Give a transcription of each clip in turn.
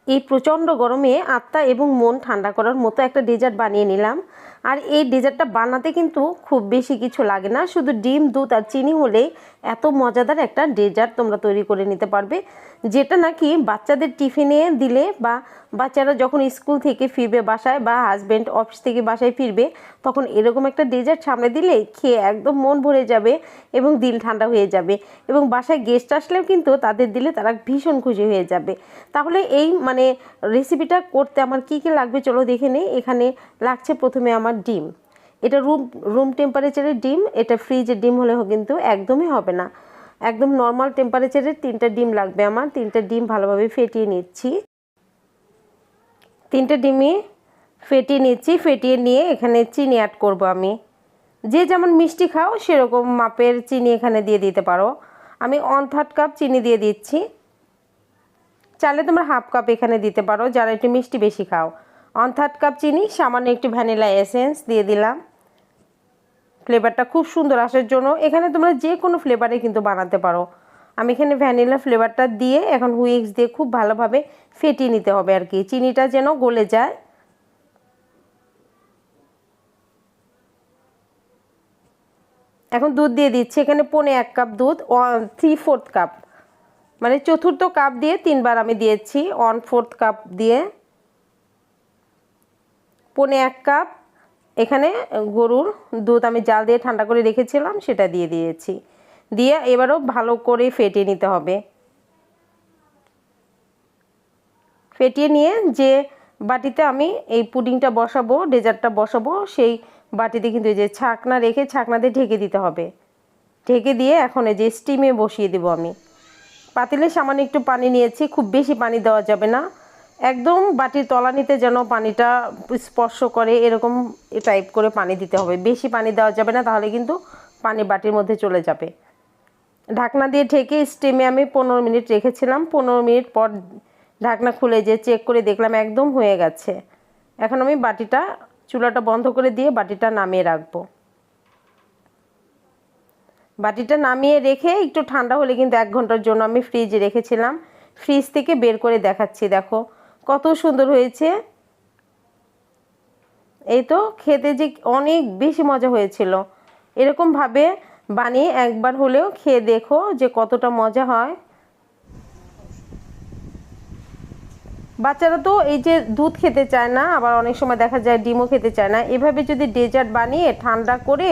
এই প্রচণ্ড গরমে আত্মা এবং মন ঠান্ডা করার মতো একটা ডেজার্ট বানিয়ে নিলাম। আর এই ডেজার্টটা বানাতে কিন্তু খুব বেশি কিছু লাগে না, শুধু ডিম, দুধ আর চিনি হলেই এত মজাদার একটা ডেজার্ট তোমরা তৈরি করে নিতে পারবে, যেটা নাকি বাচ্চাদের টিফিনে দিলে বা বাচ্চারা যখন স্কুল থেকে ফিরবে বাসায় বা হাজব্যান্ড অফিস থেকে বাসায় ফিরবে তখন এরকম একটা ডেজার্ট সামনে দিলে খেয়ে একদম মন ভরে যাবে এবং দিল ঠান্ডা হয়ে যাবে, এবং বাসায় গেস্ট আসলেও কিন্তু তাদের দিলে তারা ভীষণ খুশি হয়ে যাবে। তাহলে এই রেসিপিটা করতে আমার কি কি লাগবে চলো দেখে নেই। এখানে লাগছে প্রথমে আমার ডিম। এটা রুম টেম্পারেচারের ডিম, এটা ফ্রিজের ডিম হলে কিন্তু একদমই হবে না, একদম নর্মাল টেম্পারেচারের 3টা ডিম লাগবে আমার। 3টা ডিম ভালোভাবে ফেটিয়ে নিচ্ছি। 3টে ডিমই ফেটিয়ে নিচ্ছি। ফেটিয়ে নিয়ে এখানে চিনি অ্যাড করব আমি। যে যেমন মিষ্টি খাও সেরকম মাপের চিনি এখানে দিয়ে দিতে পারো। আমি 1/3 কাপ চিনি দিয়ে দিচ্ছি। চাইলে তোমরা 1/2 কাপ এখানে দিতে পারো যারা একটু মিষ্টি বেশি খাও। 1/3 কাপ চিনি, সামান্য একটু ভ্যানিলা এসেন্স দিয়ে দিলাম ফ্লেভারটা খুব সুন্দর আসার জন্য। এখানে তোমরা যে কোনো ফ্লেভারে কিন্তু বানাতে পারো। আমি এখানে ভ্যানিলা ফ্লেভারটা দিয়ে এখন হুইক্স দিয়ে খুব ভালোভাবে ফেটিয়ে নিতে হবে আর কি, চিনিটা যেন গলে যায়। এখন দুধ দিয়ে দিচ্ছি এখানে 1/4 কাপ দুধ, 3/4 কাপ মানে চতুর্থ কাপ দিয়ে 3বার আমি দিয়েছি। 1/4 কাপ দিয়ে 1/4 কাপ এখানে গরুর দুধ আমি জাল দিয়ে ঠান্ডা করে রেখেছিলাম সেটা দিয়ে দিয়েছি। দিয়ে এবারও ভালো করে ফেটিয়ে নিতে হবে। ফেটিয়ে নিয়ে যে বাটিতে আমি এই পুডিংটা বসাবো, ডেজার্টটা বসাবো, সেই বাটিতে কিন্তু এই যে ছাকনা রেখে ছাকনা দিয়ে ঢেকে দিতে হবে। ঢেকে দিয়ে এখন এই যে স্টিমে বসিয়ে দেবো আমি। পাতিলে সামান্য একটু পানি নিয়েছি, খুব বেশি পানি দেওয়া যাবে না, একদম বাটির তলানিতে যেন পানিটা স্পর্শ করে এরকম টাইপ করে পানি দিতে হবে। বেশি পানি দেওয়া যাবে না, তাহলে কিন্তু পানি বাটির মধ্যে চলে যাবে। ঢাকনা দিয়ে ঢেকে স্টিমে আমি 15 মিনিট রেখেছিলাম। 15 মিনিট পর ঢাকনা খুলে যে চেক করে দেখলাম একদম হয়ে গেছে। এখন আমি বাটিটা চুলাটা বন্ধ করে দিয়ে বাটিটা নামিয়ে রাখবো। বাটিটা নামিয়ে রেখে একটু ঠান্ডা হলে কিন্তু 1 ঘন্টার জন্য আমি ফ্রিজে রেখেছিলাম। ফ্রিজ থেকে বের করে দেখাচ্ছি, দেখো কত সুন্দর হয়েছে। এই তো খেতে যে অনেক বেশি মজা হয়েছিল। এরকমভাবে বানিয়ে একবার হলেও খেয়ে দেখো যে কতটা মজা হয়। বাচ্চারা তো এই যে দুধ খেতে চায় না, আবার অনেক সময় দেখা যায় ডিমও খেতে চায় না। এভাবে যদি ডেজার্ট বানিয়ে ঠান্ডা করে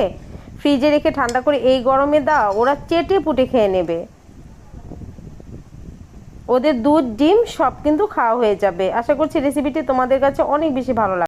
ফ্রিজে রেখে ঠান্ডা করে এই গরমে দাও, ওরা চেটে পুটে খেয়ে নেবে। ওদের দুধ ডিম সব কিন্তু খাওয়া হয়ে যাবে। আশা করছি রেসিপিটি তোমাদের কাছে অনেক বেশি ভালো লাগবে।